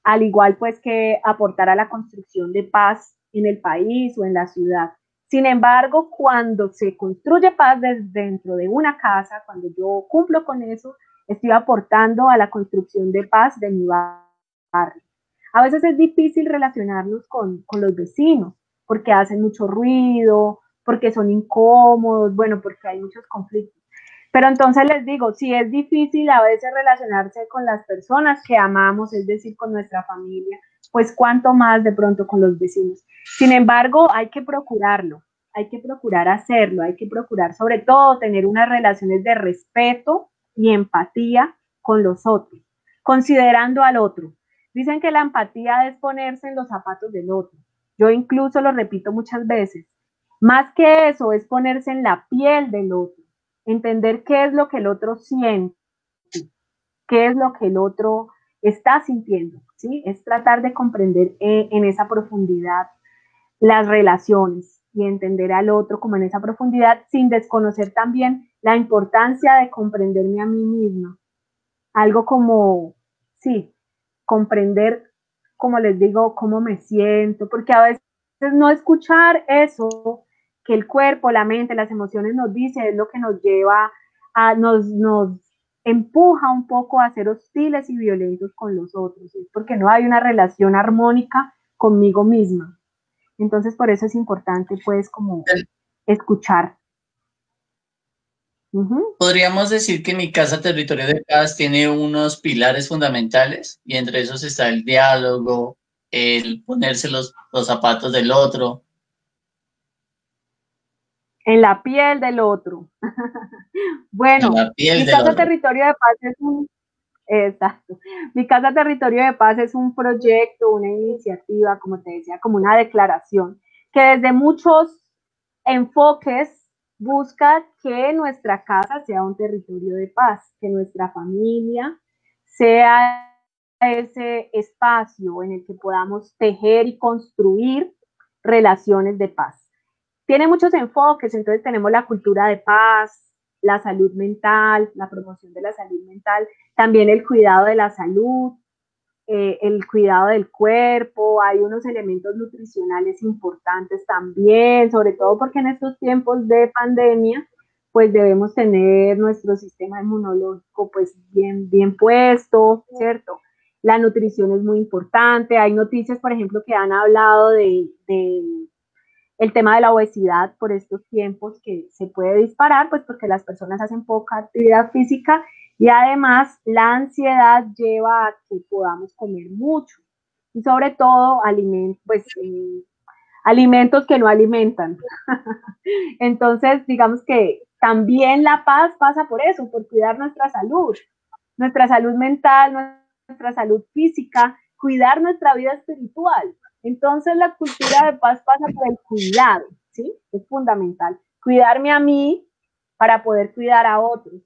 al igual pues que aportar a la construcción de paz en el país o en la ciudad. Sin embargo, cuando se construye paz dentro de una casa, cuando yo cumplo con eso, estoy aportando a la construcción de paz de mi barrio. A veces es difícil relacionarnos con los vecinos, porque hacen mucho ruido, porque son incómodos, bueno, porque hay muchos conflictos. Pero entonces les digo, si es difícil a veces relacionarse con las personas que amamos, es decir, con nuestra familia, pues cuánto más de pronto con los vecinos. Sin embargo, hay que procurarlo, hay que procurar hacerlo, hay que procurar sobre todo tener unas relaciones de respeto y empatía con los otros, considerando al otro. Dicen que la empatía es ponerse en los zapatos del otro. Yo incluso lo repito muchas veces. Más que eso es ponerse en la piel del otro, entender qué es lo que el otro siente, qué es lo que el otro está sintiendo, ¿sí? Es tratar de comprender en esa profundidad las relaciones y entender al otro como en esa profundidad, sin desconocer también la importancia de comprenderme a mí misma. Algo como, sí, comprender, como les digo, cómo me siento, porque a veces no escuchar eso que el cuerpo, la mente, las emociones nos dicen es lo que nos lleva nos empuja un poco a ser hostiles y violentos con los otros, es porque no hay una relación armónica conmigo misma. Entonces, por eso es importante, pues, como escuchar. Podríamos decir que mi casa Territorio de Paz tiene unos pilares fundamentales y entre esos está el diálogo, el ponerse los zapatos del otro. En la piel del otro. Bueno, mi casa Territorio de Paz Exacto. Mi Casa Territorio de Paz es un proyecto, una iniciativa, como te decía, como una declaración, que desde muchos enfoques busca que nuestra casa sea un territorio de paz, que nuestra familia sea ese espacio en el que podamos tejer y construir relaciones de paz. Tiene muchos enfoques, entonces tenemos la cultura de paz, la salud mental, la promoción de la salud mental, también el cuidado de la salud, el cuidado del cuerpo, hay unos elementos nutricionales importantes también, sobre todo porque en estos tiempos de pandemia, pues debemos tener nuestro sistema inmunológico pues bien puesto, ¿cierto? La nutrición es muy importante, hay noticias, por ejemplo, que han hablado de el tema de la obesidad por estos tiempos que se puede disparar, pues porque las personas hacen poca actividad física y además la ansiedad lleva a que podamos comer mucho y sobre todo alimentos que no alimentan. Entonces, digamos que también la paz pasa por eso, por cuidar nuestra salud mental, nuestra salud física, cuidar nuestra vida espiritual. Entonces la cultura de paz pasa por el cuidado, ¿sí? Es fundamental. Cuidarme a mí para poder cuidar a otros.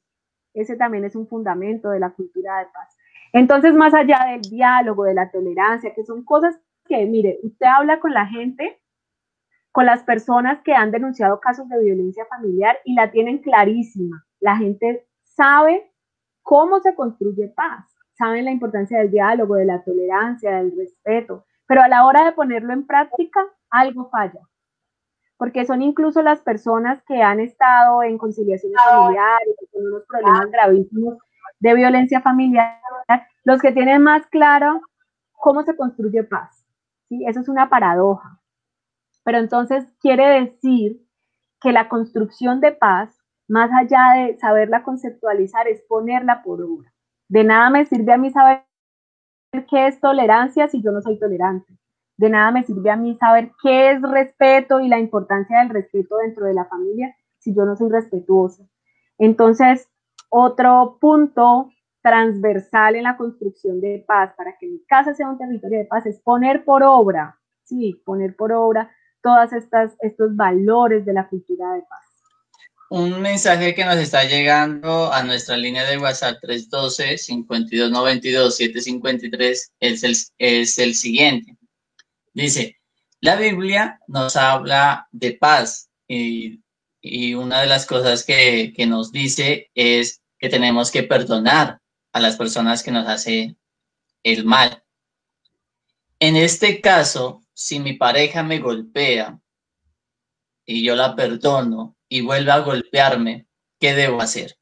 Ese también es un fundamento de la cultura de paz. Entonces, más allá del diálogo, de la tolerancia, que son cosas que, mire, usted habla con la gente, con las personas que han denunciado casos de violencia familiar y la tienen clarísima. La gente sabe cómo se construye paz, saben la importancia del diálogo, de la tolerancia, del respeto, pero a la hora de ponerlo en práctica, algo falla, porque son incluso las personas que han estado en conciliaciones familiares, con unos problemas gravísimos de violencia familiar, los que tienen más claro cómo se construye paz. ¿Sí? Eso es una paradoja. Pero entonces quiere decir que la construcción de paz, más allá de saberla conceptualizar, es ponerla por obra. De nada me sirve a mí saber qué es tolerancia si yo no soy tolerante. De nada me sirve a mí saber qué es respeto y la importancia del respeto dentro de la familia si yo no soy respetuosa. Entonces, otro punto transversal en la construcción de paz para que mi casa sea un territorio de paz es poner por obra, sí, poner por obra todas estos valores de la cultura de paz. Un mensaje que nos está llegando a nuestra línea de WhatsApp 312-5292-753 es el siguiente. Dice, la Biblia nos habla de paz y una de las cosas que nos dice es que tenemos que perdonar a las personas que nos hacen el mal. En este caso, si mi pareja me golpea y yo la perdono y vuelve a golpearme, ¿qué debo hacer?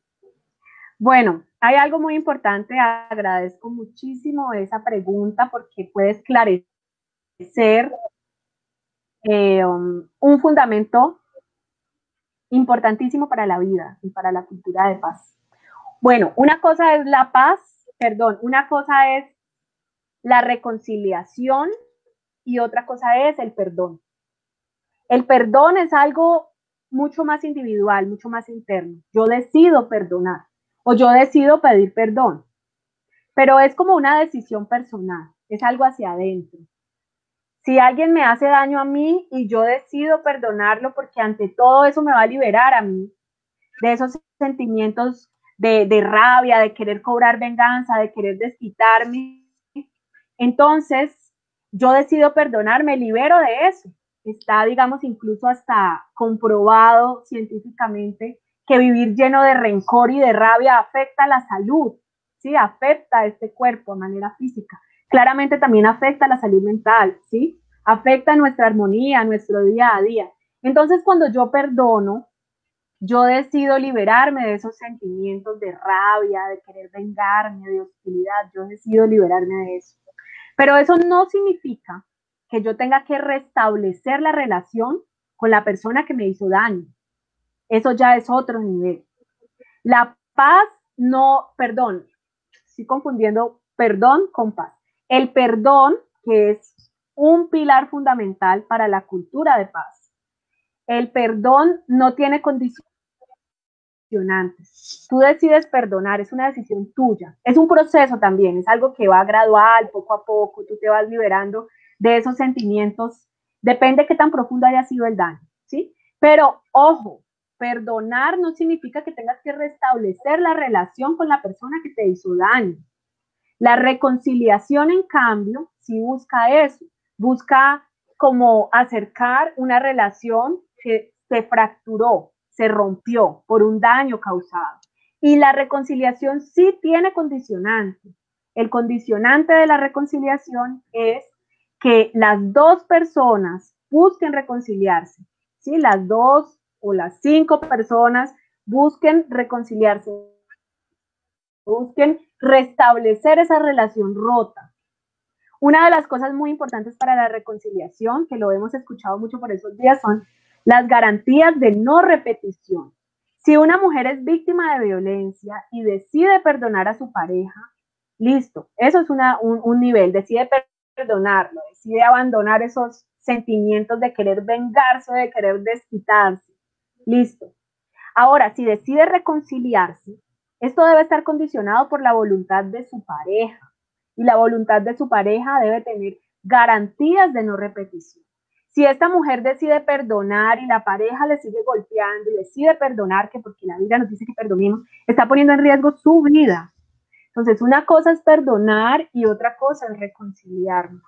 Bueno, hay algo muy importante, agradezco muchísimo esa pregunta porque puede esclarecer un fundamento importantísimo para la vida y para la cultura de paz. Bueno, una cosa es la paz, una cosa es la reconciliación y otra cosa es el perdón. El perdón es algo mucho más individual, mucho más interno. Yo decido perdonar o yo decido pedir perdón, pero es como una decisión personal, es algo hacia adentro. Si alguien me hace daño a mí y yo decido perdonarlo porque ante todo eso me va a liberar a mí de esos sentimientos de rabia, de querer cobrar venganza, de querer desquitarme, entonces yo decido perdonar, me libero de eso. Está, digamos, incluso hasta comprobado científicamente que vivir lleno de rencor y de rabia afecta la salud, ¿sí? Afecta a este cuerpo de manera física. Claramente también afecta la salud mental, ¿sí? Afecta nuestra armonía, nuestro día a día. Entonces, cuando yo perdono, yo decido liberarme de esos sentimientos de rabia, de querer vengarme, de hostilidad. Yo decido liberarme de eso. Pero eso no significa que yo tenga que restablecer la relación con la persona que me hizo daño. Eso ya es otro nivel. La paz no, perdón, estoy confundiendo perdón con paz. El perdón, que es un pilar fundamental para la cultura de paz. El perdón no tiene condiciones Tú decides perdonar, es una decisión tuya. Es un proceso también, es algo que va gradual, poco a poco, tú te vas liberando de esos sentimientos. Depende de qué tan profundo haya sido el daño, ¿sí? Pero, ojo, perdonar no significa que tengas que restablecer la relación con la persona que te hizo daño. La reconciliación, en cambio, sí busca eso, busca como acercar una relación que se fracturó, se rompió por un daño causado. Y la reconciliación sí tiene condicionante. El condicionante de la reconciliación es que las dos personas busquen reconciliarse, ¿sí? Las dos o las 5 personas busquen reconciliarse, busquen restablecer esa relación rota. Una de las cosas muy importantes para la reconciliación, que lo hemos escuchado mucho por esos días, son las garantías de no repetición. Si una mujer es víctima de violencia y decide perdonar a su pareja, listo, eso es un nivel, decide perdonarlo, decide abandonar esos sentimientos de querer vengarse, de querer desquitarse, listo. Ahora, si decide reconciliarse, esto debe estar condicionado por la voluntad de su pareja. Y la voluntad de su pareja debe tener garantías de no repetición. Si esta mujer decide perdonar y la pareja le sigue golpeando y decide perdonar, que porque la Biblia nos dice que perdonemos, está poniendo en riesgo su vida. Entonces, una cosa es perdonar y otra cosa es reconciliarnos.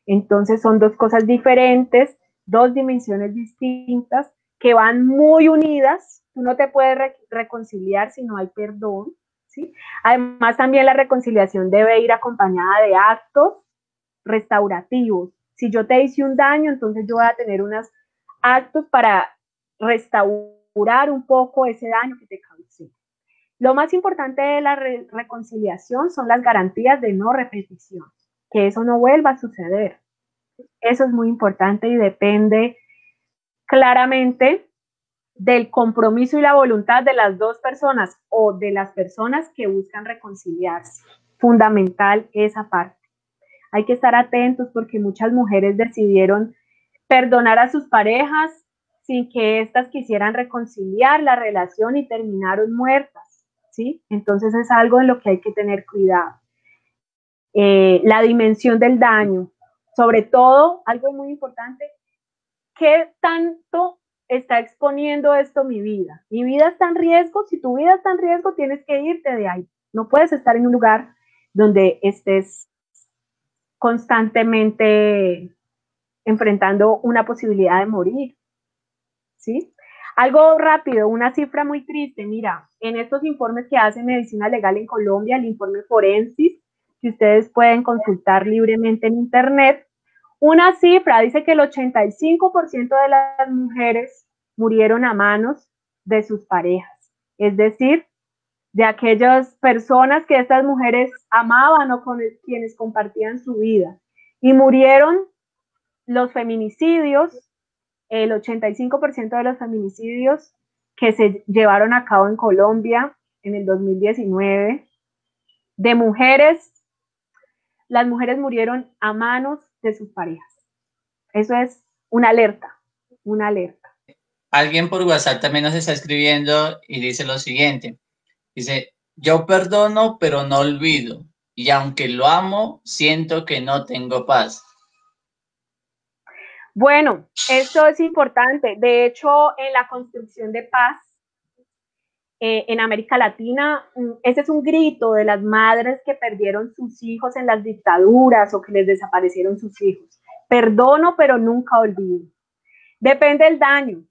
Entonces, son dos cosas diferentes, dos dimensiones distintas que van muy unidas. Tú no te puedes reconciliar si no hay perdón, ¿sí? Además, también la reconciliación debe ir acompañada de actos restaurativos. Si yo te hice un daño, entonces yo voy a tener unos actos para restaurar un poco ese daño que te causé. Lo más importante de la reconciliación son las garantías de no repetición, que eso no vuelva a suceder. Eso es muy importante y depende claramente del compromiso y la voluntad de las dos personas o de las personas que buscan reconciliarse. Fundamental esa parte. Hay que estar atentos porque muchas mujeres decidieron perdonar a sus parejas sin que éstas quisieran reconciliar la relación y terminaron muertas, ¿sí? Entonces es algo en lo que hay que tener cuidado. La dimensión del daño, sobre todo, algo muy importante, ¿qué tanto está exponiendo esto mi vida? Mi vida está en riesgo. Si tu vida está en riesgo, tienes que irte de ahí. No puedes estar en un lugar donde estés constantemente enfrentando una posibilidad de morir, ¿sí? Algo rápido, una cifra muy triste. Mira, en estos informes que hace Medicina Legal en Colombia, el informe Forensis, que ustedes pueden consultar libremente en internet, una cifra dice que el 85% de las mujeres murieron a manos de sus parejas, es decir, de aquellas personas que estas mujeres amaban o con quienes compartían su vida. Y murieron los feminicidios, el 85% de los feminicidios que se llevaron a cabo en Colombia en el 2019, de mujeres, las mujeres murieron a manos de sus parejas. Eso es una alerta, una alerta. Alguien por WhatsApp también nos está escribiendo y dice lo siguiente. Dice, yo perdono, pero no olvido. Y aunque lo amo, siento que no tengo paz. Bueno, esto es importante. De hecho, en la construcción de paz en América Latina, ese es un grito de las madres que perdieron sus hijos en las dictaduras o que les desaparecieron sus hijos. Perdono, pero nunca olvido. Depende del daño.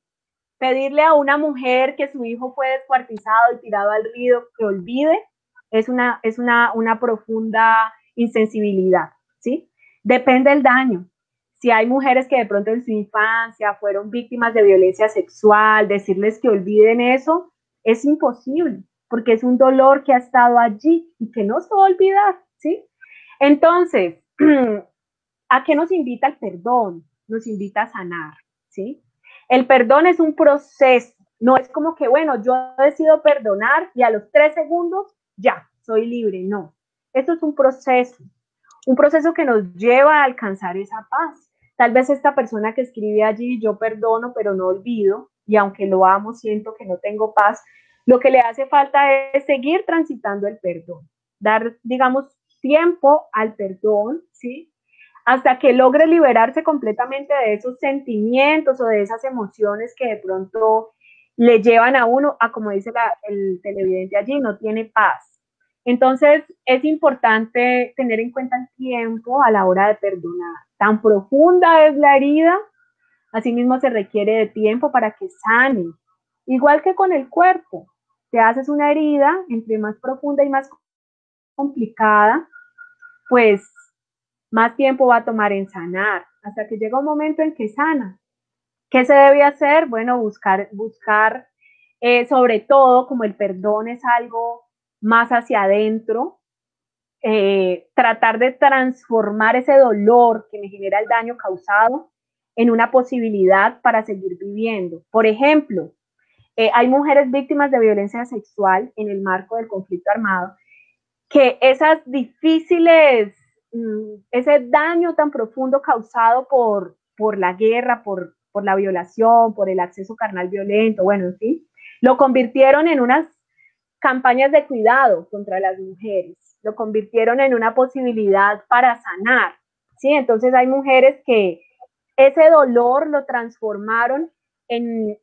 Pedirle a una mujer que su hijo fue descuartizado y tirado al río que olvide es una profunda insensibilidad, ¿sí? Depende del daño. Si hay mujeres que de pronto en su infancia fueron víctimas de violencia sexual, decirles que olviden eso es imposible, porque es un dolor que ha estado allí y que no se va a olvidar, ¿sí? Entonces, ¿a qué nos invita el perdón? Nos invita a sanar, ¿sí? El perdón es un proceso, no es como que, bueno, yo decido perdonar y a los 3 segundos ya, soy libre, no. Esto es un proceso que nos lleva a alcanzar esa paz. Tal vez esta persona que escribe allí, yo perdono, pero no olvido, y aunque lo amo, siento que no tengo paz, Lo que le hace falta es seguir transitando el perdón, dar, digamos, tiempo al perdón, ¿sí? Hasta que logre liberarse completamente de esos sentimientos o de esas emociones que de pronto le llevan a uno a, como dice el televidente allí, no tiene paz. Entonces es importante tener en cuenta el tiempo a la hora de perdonar. Tan profunda es la herida, asimismo se requiere de tiempo para que sane. Igual que con el cuerpo, te haces una herida, entre más profunda y más complicada, pues más tiempo va a tomar en sanar, hasta que llega un momento en que sana. ¿Qué se debe hacer? Bueno, buscar sobre todo, como el perdón es algo más hacia adentro, tratar de transformar ese dolor que me genera el daño causado en una posibilidad para seguir viviendo. Por ejemplo, hay mujeres víctimas de violencia sexual en el marco del conflicto armado, que esas difíciles, ese daño tan profundo causado por la guerra, por la violación, por el acceso carnal violento, bueno, en fin, lo convirtieron en unas campañas de cuidado contra las mujeres, lo convirtieron en una posibilidad para sanar, ¿sí? Entonces hay mujeres que ese dolor lo transformaron en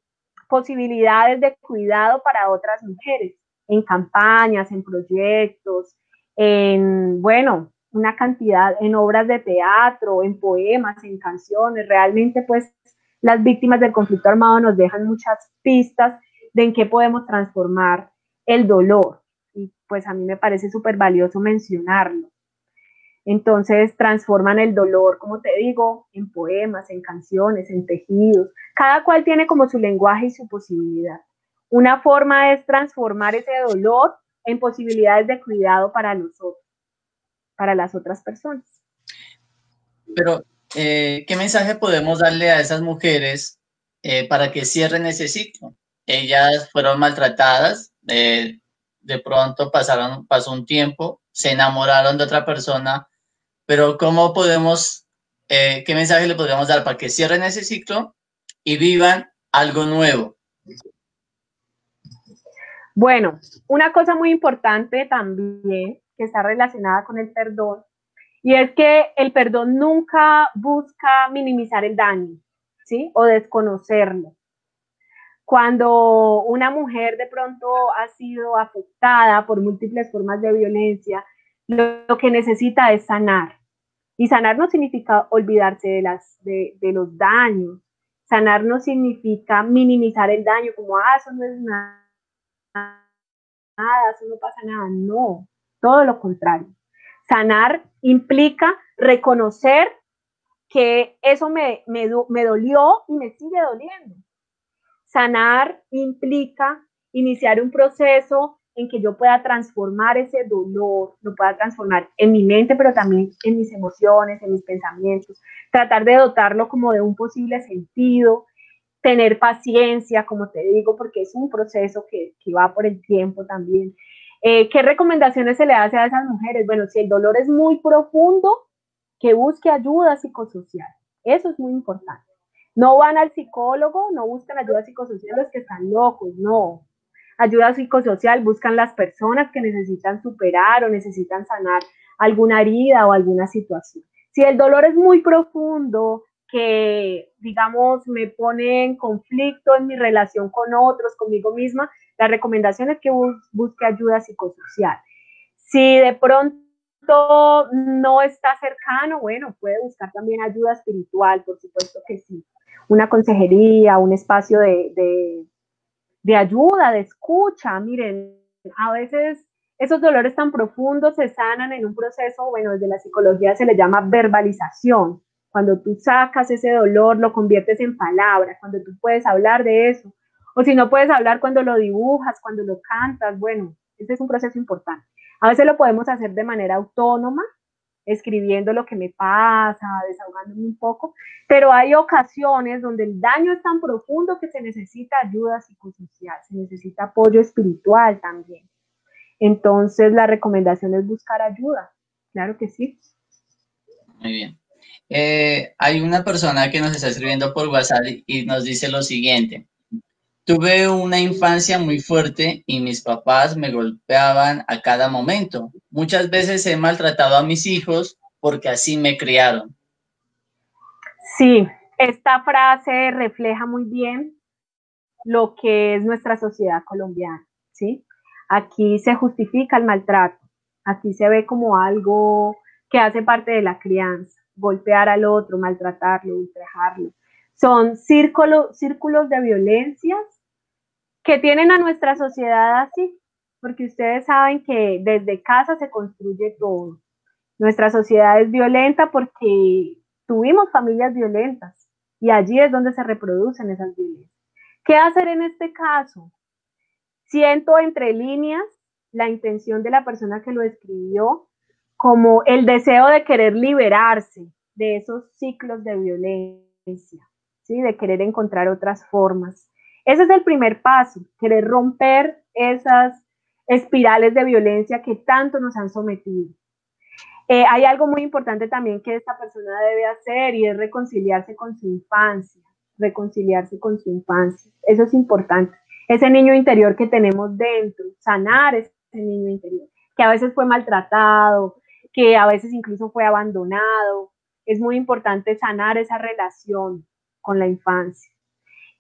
posibilidades de cuidado para otras mujeres, en campañas, en proyectos, en, bueno, una cantidad, en obras de teatro, en poemas, en canciones. Realmente, pues, las víctimas del conflicto armado nos dejan muchas pistas de en qué podemos transformar el dolor. Y pues a mí me parece súper valioso mencionarlo. Entonces transforman el dolor, como te digo, en poemas, en canciones, en tejidos. Cada cual tiene como su lenguaje y su posibilidad. Una forma es transformar ese dolor en posibilidades de cuidado para nosotros, para las otras personas. Pero, ¿qué mensaje podemos darle a esas mujeres para que cierren ese ciclo? Ellas fueron maltratadas, de pronto pasó un tiempo, se enamoraron de otra persona, pero ¿cómo podemos, qué mensaje le podríamos dar para que cierren ese ciclo y vivan algo nuevo? Bueno, una cosa muy importante también que está relacionada con el perdón, y es que el perdón nunca busca minimizar el daño, ¿sí? O desconocerlo. Cuando una mujer de pronto ha sido afectada por múltiples formas de violencia, lo que necesita es sanar. Y sanar no significa olvidarse de los daños. Sanar no significa minimizar el daño, como, eso no es nada, eso no pasa nada. No, todo lo contrario. Sanar implica reconocer que eso me dolió y me sigue doliendo. Sanar implica iniciar un proceso en que yo pueda transformar ese dolor, lo pueda transformar en mi mente, pero también en mis emociones, en mis pensamientos, tratar de dotarlo como de un posible sentido, tener paciencia, como te digo, porque es un proceso que va por el tiempo también. ¿Qué recomendaciones se le hace a esas mujeres? Bueno, si el dolor es muy profundo, que busque ayuda psicosocial. Eso es muy importante. No van al psicólogo, no buscan ayuda psicosocial los que están locos, no. Ayuda psicosocial buscan las personas que necesitan superar o necesitan sanar alguna herida o alguna situación. Si el dolor es muy profundo, que digamos me pone en conflicto en mi relación con otros, conmigo misma, la recomendación es que busque ayuda psicosocial. Si de pronto no está cercano, bueno, puede buscar también ayuda espiritual, por supuesto que sí. Una consejería, un espacio de ayuda, de escucha. Miren, a veces esos dolores tan profundos se sanan en un proceso, bueno, desde la psicología se le llama verbalización. Cuando tú sacas ese dolor, lo conviertes en palabras, cuando tú puedes hablar de eso. O si no puedes hablar, cuando lo dibujas, cuando lo cantas, bueno, ese es un proceso importante. A veces lo podemos hacer de manera autónoma, escribiendo lo que me pasa, desahogándome un poco, pero hay ocasiones donde el daño es tan profundo que se necesita ayuda psicosocial, se necesita apoyo espiritual también. Entonces la recomendación es buscar ayuda, claro que sí. Muy bien. Hay una persona que nos está escribiendo por WhatsApp y nos dice lo siguiente: Tuve una infancia muy fuerte y mis papás me golpeaban a cada momento. Muchas veces he maltratado a mis hijos porque así me criaron. Sí, esta frase refleja muy bien lo que es nuestra sociedad colombiana, ¿sí? Aquí se justifica el maltrato, aquí se ve como algo que hace parte de la crianza, golpear al otro, maltratarlo, ultrajarlo. Son círculos de violencias que tienen a nuestra sociedad así, porque ustedes saben que desde casa se construye todo. Nuestra sociedad es violenta porque tuvimos familias violentas y allí es donde se reproducen esas violencias. ¿Qué hacer en este caso? Siento entre líneas la intención de la persona que lo escribió como el deseo de querer liberarse de esos ciclos de violencia, ¿sí? De querer encontrar otras formas. Ese es el primer paso, querer romper esas espirales de violencia que tanto nos han sometido. Hay algo muy importante también que esta persona debe hacer y es reconciliarse con su infancia, reconciliarse con su infancia. Eso es importante. Ese niño interior que tenemos dentro, sanar ese niño interior, que a veces fue maltratado, que a veces incluso fue abandonado. Es muy importante sanar esa relación con la infancia.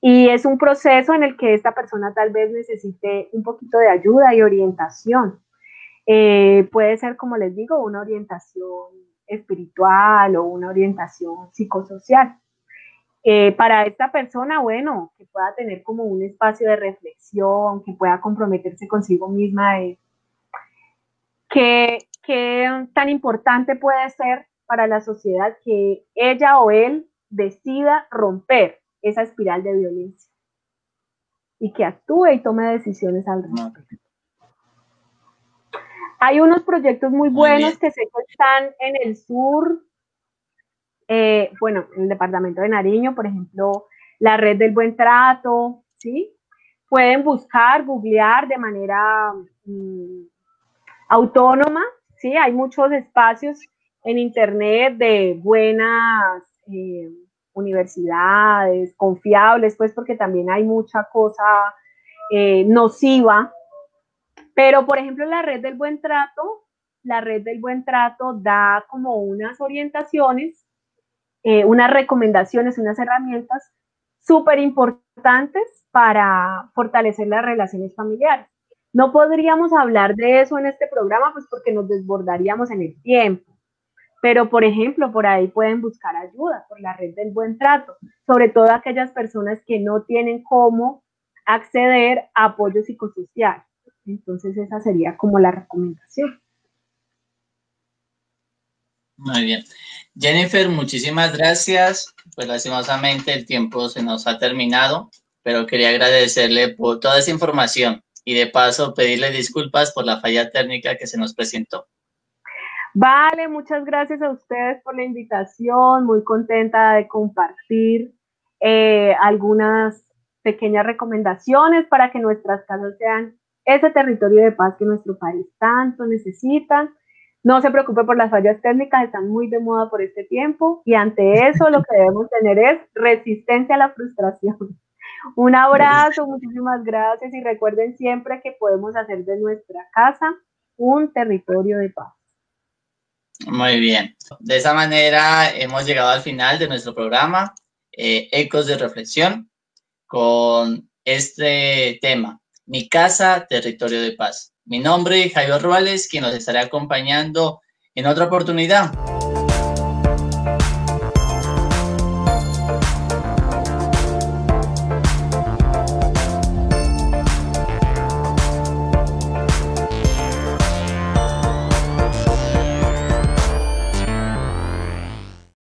Y es un proceso en el que esta persona tal vez necesite un poquito de ayuda y orientación. Puede ser, como les digo, una orientación espiritual o una orientación psicosocial. Para esta persona, bueno, que pueda tener como un espacio de reflexión, que pueda comprometerse consigo misma de qué tan importante puede ser para la sociedad que ella o él decida romper esa espiral de violencia y que actúe y tome decisiones al respecto. Hay unos proyectos muy buenos que sé que están en el sur, bueno, en el departamento de Nariño, por ejemplo, la Red del Buen Trato, ¿sí? Pueden buscar, googlear de manera autónoma, ¿sí? Hay muchos espacios en internet de buenas universidades, confiables, pues porque también hay mucha cosa nociva. Pero, por ejemplo, la Red del Buen Trato da como unas orientaciones, unas recomendaciones, unas herramientas súper importantes para fortalecer las relaciones familiares. No podríamos hablar de eso en este programa, pues porque nos desbordaríamos en el tiempo. Pero, por ejemplo, por ahí pueden buscar ayuda por la Red del Buen Trato, sobre todo aquellas personas que no tienen cómo acceder a apoyo psicosocial. Entonces esa sería como la recomendación. Muy bien. Jennifer, muchísimas gracias. Pues lastimosamente el tiempo se nos ha terminado, pero quería agradecerle por toda esa información y de paso pedirle disculpas por la falla técnica que se nos presentó. Vale, muchas gracias a ustedes por la invitación, muy contenta de compartir algunas pequeñas recomendaciones para que nuestras casas sean ese territorio de paz que nuestro país tanto necesita. No se preocupe por las fallas técnicas, están muy de moda por este tiempo y ante eso lo que debemos tener es resistencia a la frustración. Un abrazo, muchísimas gracias y recuerden siempre que podemos hacer de nuestra casa un territorio de paz. Muy bien. De esa manera hemos llegado al final de nuestro programa, Ecos de Reflexión, con este tema, Mi casa, territorio de paz. Mi nombre es Javier Ruales, quien nos estará acompañando en otra oportunidad.